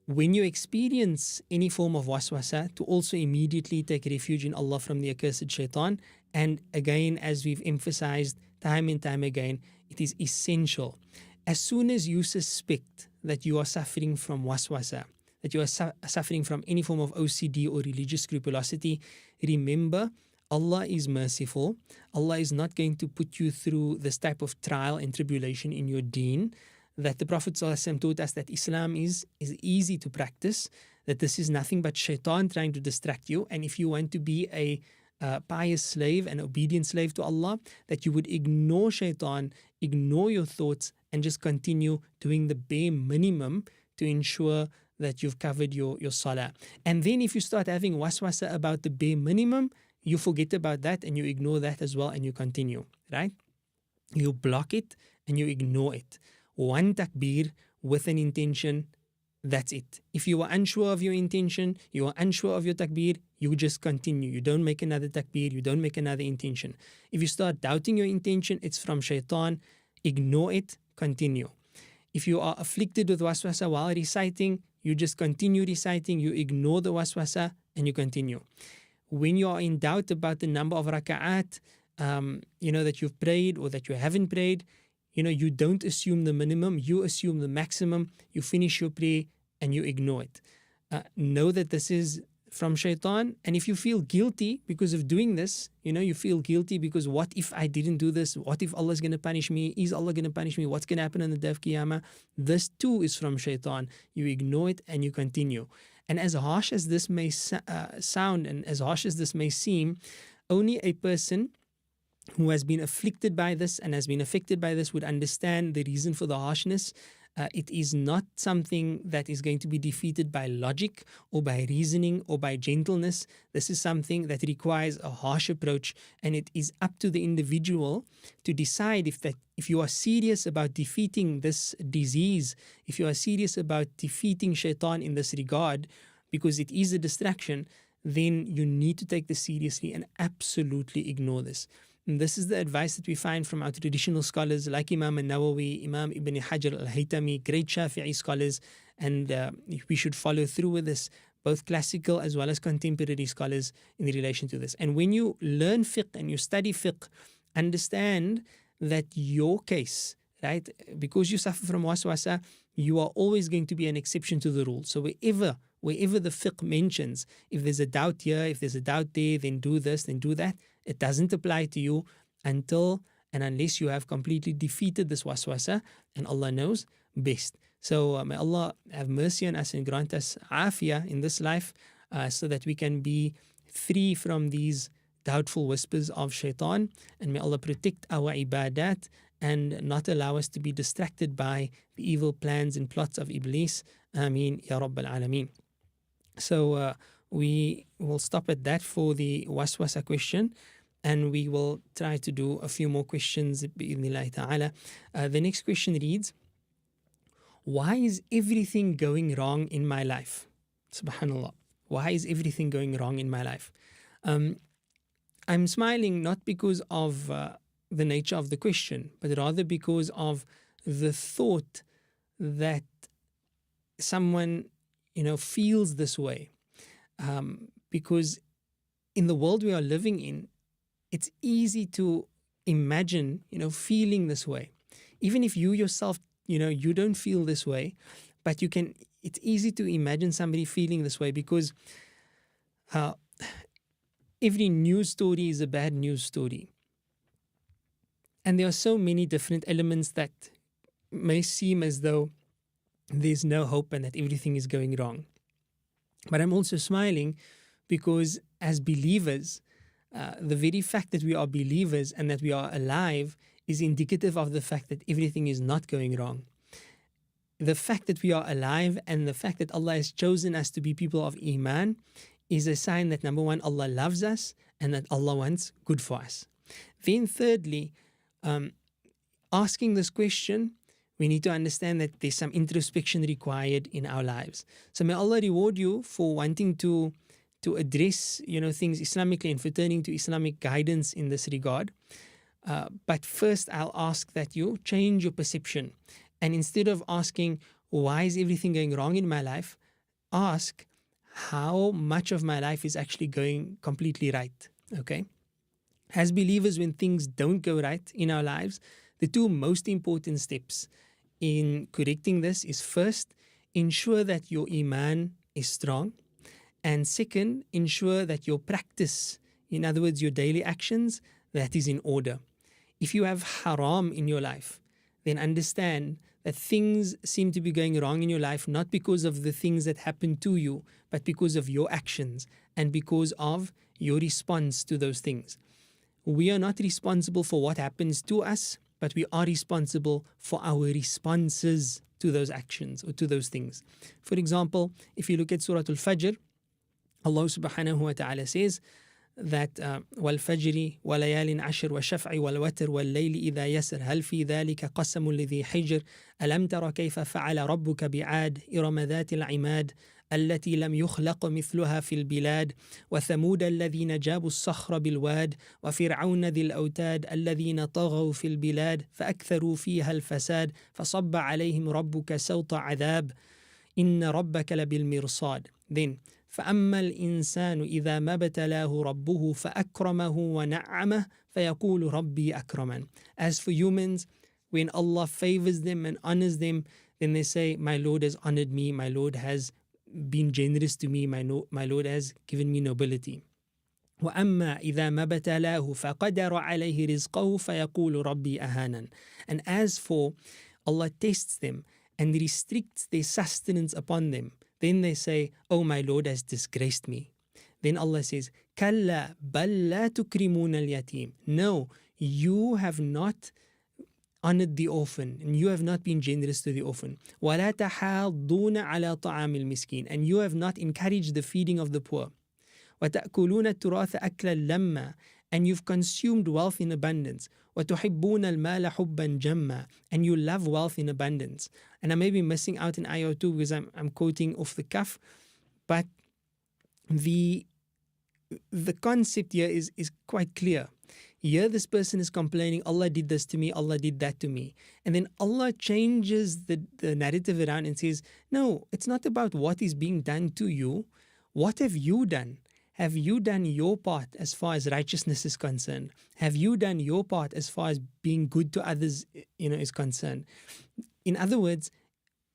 When you experience any form of waswasa, to also immediately take refuge in Allah from the accursed shaitan. And again, as we've emphasized time and time again, it is essential. As soon as you suspect that you are suffering from waswasa, that you are suffering from any form of OCD or religious scrupulosity, remember, Allah is merciful. Allah is not going to put you through this type of trial and tribulation in your deen. That the Prophet ﷺ taught us that Islam is easy to practice, that this is nothing but shaitan trying to distract you. And if you want to be a pious slave, an obedient slave to Allah, that you would ignore shaitan, ignore your thoughts, and just continue doing the bare minimum to ensure that you've covered your salah. And then if you start having waswasa about the bare minimum, you forget about that and you ignore that as well and you continue, right? You block it and you ignore it. One takbir with an intention, that's it. If you are unsure of your intention, you are unsure of your takbir, you just continue. You don't make another takbir, you don't make another intention. If you start doubting your intention, it's from shaitan, ignore it, continue. If you are afflicted with waswasa while reciting, you just continue reciting, you ignore the waswasa and you continue. When you are in doubt about the number of raka'at, that you've prayed or that you haven't prayed, you don't assume the minimum, you assume the maximum, you finish your prayer and you ignore it. Know that this is from shaitan, and if you feel guilty because of doing this, you feel guilty because what if I didn't do this? What if Allah is going to punish me? Is Allah going to punish me? What's going to happen on the day of Qiyamah? This too is from shaitan. You ignore it and you continue. And as harsh as this may sound and as harsh as this may seem, only a person who has been afflicted by this and has been affected by this would understand the reason for the harshness. It is not something that is going to be defeated by logic or by reasoning or by gentleness. This is something that requires a harsh approach, and it is up to the individual to decide if you are serious about defeating this disease, if you are serious about defeating shaitan in this regard, because it is a distraction, then you need to take this seriously and absolutely ignore this. And this is the advice that we find from our traditional scholars like Imam al-Nawawi, Imam Ibn Hajar al-Haytami, great Shafi'i scholars, and we should follow through with this. both classical as well as contemporary scholars in relation to this. And when you learn fiqh and you study fiqh, understand that your case, right, because you suffer from waswasa, you are always going to be an exception to the rule. So wherever the fiqh mentions, if there's a doubt here, if there's a doubt there, then do this, then do that, it doesn't apply to you until and unless you have completely defeated this waswasa, and Allah knows best. So may Allah have mercy on us and grant us afiyah in this life, so that we can be free from these doubtful whispers of shaitan, and may Allah protect our ibadat and not allow us to be distracted by the evil plans and plots of Iblis. Ameen Ya Rabbal Alameen. So we will stop at that for the waswasa question, and we will try to do a few more questions bi'idhnillahi ta'ala. The next question reads, why is everything going wrong in my life? Subhanallah. Why is everything going wrong in my life? I'm smiling not because of the nature of the question, but rather because of the thought that someone, feels this way. Because in the world we are living in, it's easy to imagine, feeling this way. Even if you yourself, you don't feel this way, but it's easy to imagine somebody feeling this way because every news story is a bad news story. And there are so many different elements that may seem as though there's no hope and that everything is going wrong. But I'm also smiling because as believers, the very fact that we are believers and that we are alive is indicative of the fact that everything is not going wrong. The fact that we are alive and the fact that Allah has chosen us to be people of Iman is a sign that, number one, Allah loves us and that Allah wants good for us. Then thirdly, asking this question, we need to understand that there's some introspection required in our lives. So may Allah reward you for wanting to address, things Islamically and for turning to Islamic guidance in this regard. But first, I'll ask that you change your perception. And instead of asking, why is everything going wrong in my life? Ask, how much of my life is actually going completely right? Okay? As believers, when things don't go right in our lives, the two most important steps in correcting this is first, ensure that your Iman is strong. And second, ensure that your practice, in other words, your daily actions, that is in order. If you have haram in your life, then understand that things seem to be going wrong in your life, not because of the things that happen to you, but because of your actions and because of your response to those things. We are not responsible for what happens to us, but we are responsible for our responses to those actions or to those things. For example, if you look at Surah Al-Fajr, Allah subhanahu wa ta'ala says that وَالْفَجْرِ وَلَيَالٍ عَشْرٍ وَالشَّفْعِ وَالْوَتْرِ وَاللَّيْلِ إِذَا يَسْرٍ هَلْ فِي ذَلِكَ قَسَمٌ لِذِي حِجْرٍ أَلَمْ تَرَ كَيْفَ فَعَلَ رَبُّكَ بِعَادٍ إِرَمَ ذَاتِ الْعِمَادِ التي لم يخلق مثلها في البلاد وثمود الذين جابوا الصخر بالواد وفرعون ذي الأوتاد الذين طغوا في البلاد فأكثروا فيها الفساد فصب عليهم ربك سوط عذاب إن ربك لبالمرصاد. Then فأما الإنسان إذا ما ابتلاه ربه فأكرمه ونعمه فيقول ربي أكرمن. As for humans, when Allah favors them and honors them, then they say, my Lord has honored me, my Lord has been generous to me, my Lord has given me nobility. وأما إذا ما ابتلاه فقدر عليه رزقه فيقول ربي أهانن. And as for Allah tests them and restricts their sustenance upon them, then they say, oh, my Lord has disgraced me. Then Allah says, كلا بل لا تكرمون اليتيم. No, you have not honored the orphan, and you have not been generous to the orphan. وَلَا تَحَاضُّونَ عَلَى طَعَامِ الْمِسْكِينِ. And you have not encouraged the feeding of the poor. وَتَأْكُلُونَ التُّرَاثَ أَكْلًا لَمًّا. And you've consumed wealth in abundance. وَتُحِبُّونَ الْمَالَ حُبًّا جَمًّا. And you love wealth in abundance. And I may be missing out in ayah 2 because I'm quoting off the cuff, but the concept here is quite clear. Here this person is complaining, Allah did this to me, Allah did that to me. And then Allah changes the narrative around and says, no, it's not about what is being done to you. What have you done? Have you done your part as far as righteousness is concerned? Have you done your part as far as being good to others, is concerned? In other words,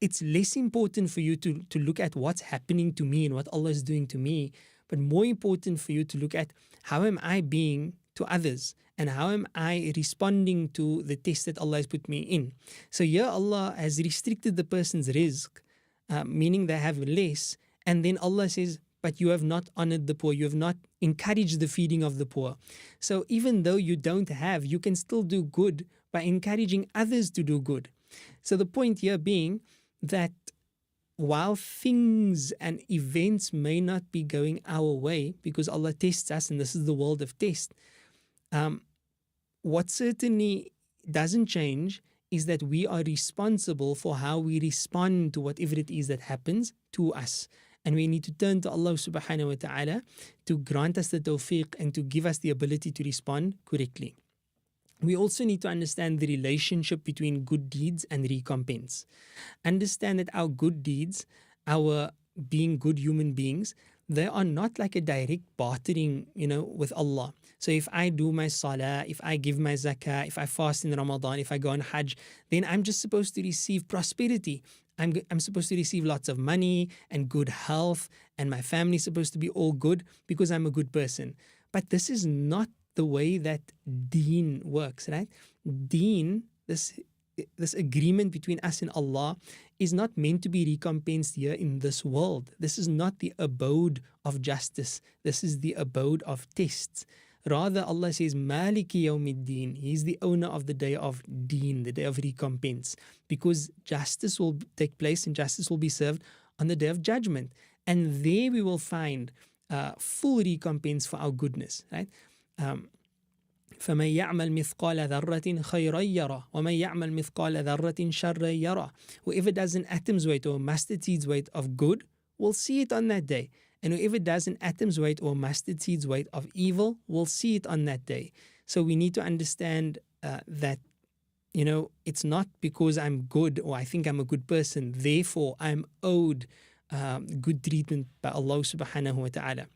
it's less important for you to look at what's happening to me and what Allah is doing to me, but more important for you to look at how am I being to others and how am I responding to the test that Allah has put me in. So here Allah has restricted the person's rizq, meaning they have less, and then Allah says, but you have not honored the poor, you have not encouraged the feeding of the poor. So even though you don't have, you can still do good by encouraging others to do good. So the point here being that while things and events may not be going our way, because Allah tests us and this is the world of test, what certainly doesn't change is that we are responsible for how we respond to whatever it is that happens to us. And we need to turn to Allah subhanahu wa ta'ala to grant us the tawfiq and to give us the ability to respond correctly. We also need to understand the relationship between good deeds and recompense. Understand that our good deeds, our being good human beings, they are not like a direct bartering, with Allah. So if I do my salah, if I give my zakah, if I fast in Ramadan, if I go on Hajj, then I'm just supposed to receive prosperity. I'm supposed to receive lots of money and good health, and my family is supposed to be all good because I'm a good person. But this is not the way that deen works, right? Deen, this agreement between us and Allah, is not meant to be recompensed here in this world. This is not the abode of justice. This is the abode of tests. Rather, Allah says, Maliki yawmiddin. He is the owner of the day of deen, the day of recompense, because justice will take place and justice will be served on the day of judgment. And there we will find full recompense for our goodness, right? فَمَنْ يَعْمَلْ مِثْقَالَ ذَرَّةٍ خَيْرًا يَرَى وَمَنْ يَعْمَلْ مِثْقَالَ ذَرَّةٍ شَرًّا يَرَى. Whoever does an atom's weight or a mustard seed's weight of good will see it on that day. And whoever does an atom's weight or mustard seed's weight of evil will see it on that day. So we need to understand that, it's not because I'm good or I think I'm a good person, therefore I'm owed good treatment by Allah subhanahu wa ta'ala.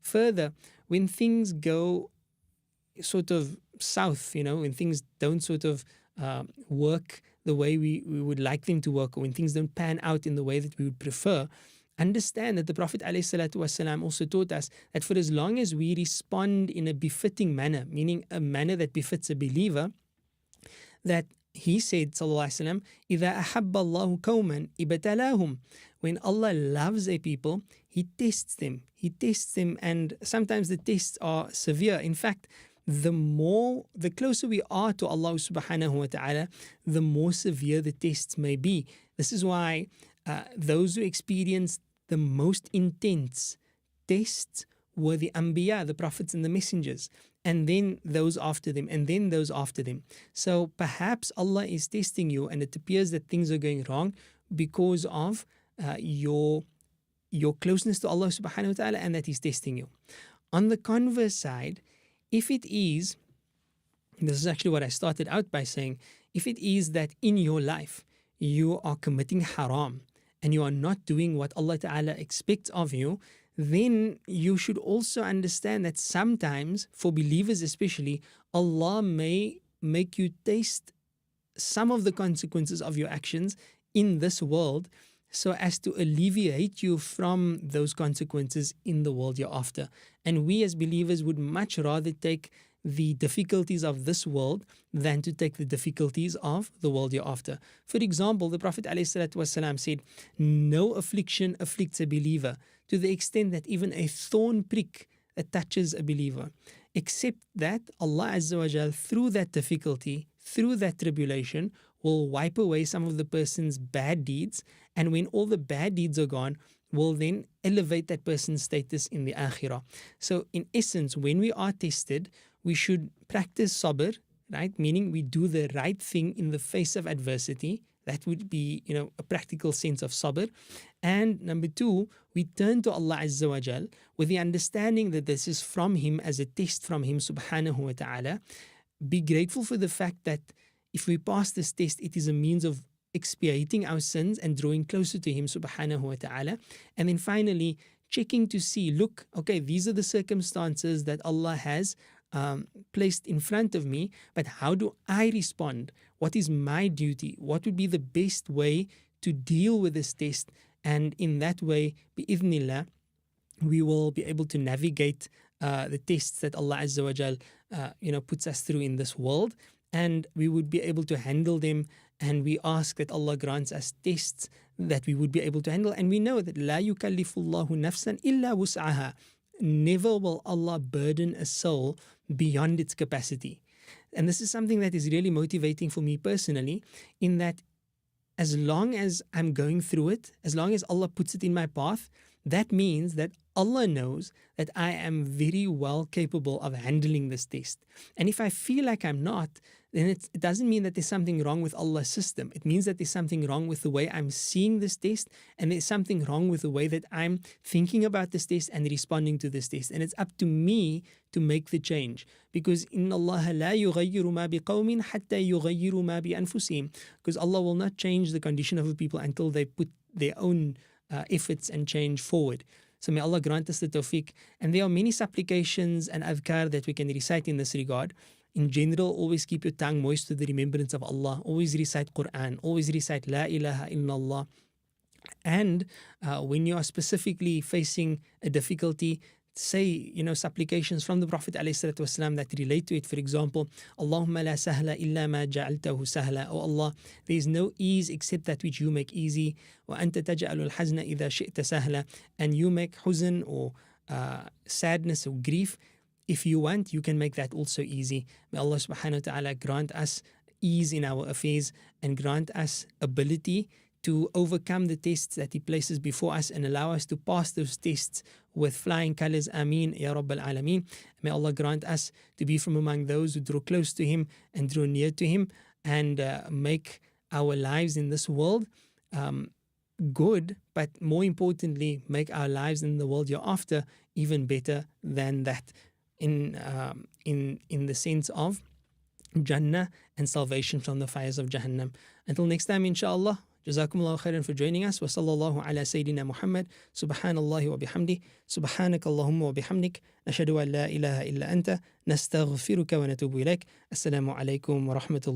Further, when things go sort of south, when things don't sort of work the way we would like them to work, or when things don't pan out in the way that we would prefer, understand that the Prophet ﷺ also taught us that for as long as we respond in a befitting manner, meaning a manner that befits a believer, that he said, sallallahu alaihi wasallam, إِذَا أَحَبَّ اللَّهُ قَوْمًا إِبْتَلَاهُمْ. When Allah loves a people, He tests them. He tests them, and sometimes the tests are severe. In fact, the closer we are to Allah subhanahu wa ta'ala, the more severe the tests may be. This is why those who experienced the most intense tests were the Anbiya, the prophets and the messengers, and then those after them, and then those after them. So perhaps Allah is testing you, and it appears that things are going wrong because of your closeness to Allah subhanahu wa ta'ala, and that He's testing you. On the converse side, if it is, this is actually what I started out by saying, if it is that in your life you are committing haram and you are not doing what Allah Ta'ala expects of you, then you should also understand that sometimes, for believers especially, Allah may make you taste some of the consequences of your actions in this world, so as to alleviate you from those consequences in the world you're after. And we as believers would much rather take the difficulties of this world than to take the difficulties of the world you're after. For example, the Prophet ﷺ said, no affliction afflicts a believer to the extent that even a thorn prick that touches a believer, except that Allah Azza wa Jal, through that difficulty, through that tribulation, will wipe away some of the person's bad deeds, and when all the bad deeds are gone, will then elevate that person's status in the akhirah. So in essence, when we are tested, we should practice sabr, right? Meaning we do the right thing in the face of adversity. That would be, a practical sense of sabr. And number two, we turn to Allah Azza wa Jal with the understanding that this is from Him, as a test from Him subhanahu wa ta'ala. Be grateful for the fact that if we pass this test, it is a means of expiating our sins and drawing closer to Him subhanahu wa ta'ala. And then finally, checking to see, look, okay, these are the circumstances that Allah has placed in front of me, but how do I respond? What is my duty? What would be the best way to deal with this test? And in that way, bi'idhnillah, we will be able to navigate the tests that Allah Azza wa Jal, puts us through in this world, and we would be able to handle them. And we ask that Allah grants us tests that we would be able to handle. And we know that la yukallifullahu nafsan illa wus'aha. Never will Allah burden a soul beyond its capacity. And this is something that is really motivating for me personally, in that as long as I'm going through it, as long as Allah puts it in my path, that means that Allah knows that I am very well capable of handling this test. And if I feel like I'm not, then it doesn't mean that there's something wrong with Allah's system. It means that there's something wrong with the way I'm seeing this test, and there's something wrong with the way that I'm thinking about this test and responding to this test. And it's up to me to make the change. Because إِنَّ اللَّهَ لَا يُغَيِّرُ مَا بِقَوْمٍ حَتَّى يُغَيِّرُ مَا بِأَنفُسِهِمْ. Because Allah will not change the condition of a people until they put their own efforts and change forward. So may Allah grant us the tawfiq. And there are many supplications and adhkar that we can recite in this regard. In general, always keep your tongue moist to the remembrance of Allah. Always recite Quran. Always recite La ilaha illallah. And when you are specifically facing a difficulty, say, supplications from the Prophet ﷺ that relate to it. For example, Allahumma la sahla illa ma ja'altahu sahla. Oh Allah, there is no ease except that which you make easy. Wa anta taj'alul hazna idha shi'ta sahla. And you make huzn or sadness or grief. If you want, you can make that also easy. May Allah subhanahu wa ta'ala grant us ease in our affairs and grant us ability to overcome the tests that He places before us and allow us to pass those tests with flying colors. Ameen, Ya Rabbal Alameen. May Allah grant us to be from among those who draw close to Him and draw near to Him, and make our lives in this world good, but more importantly, make our lives in the world hereafter even better than that, in the sense of Jannah and salvation from the fires of Jahannam. Until next time, inshallah. Jazakumullahu khairan for joining us. Wa sallallahu ala Sayyidina Muhammad. Subhanallahi wa bihamdi. Subhanak Allahumma wa bihamdik. Nashhadu an la ilaha illa anta. Nastaghfiruka wa natubu ilaik. Assalamu alaikum wa rahmatullahi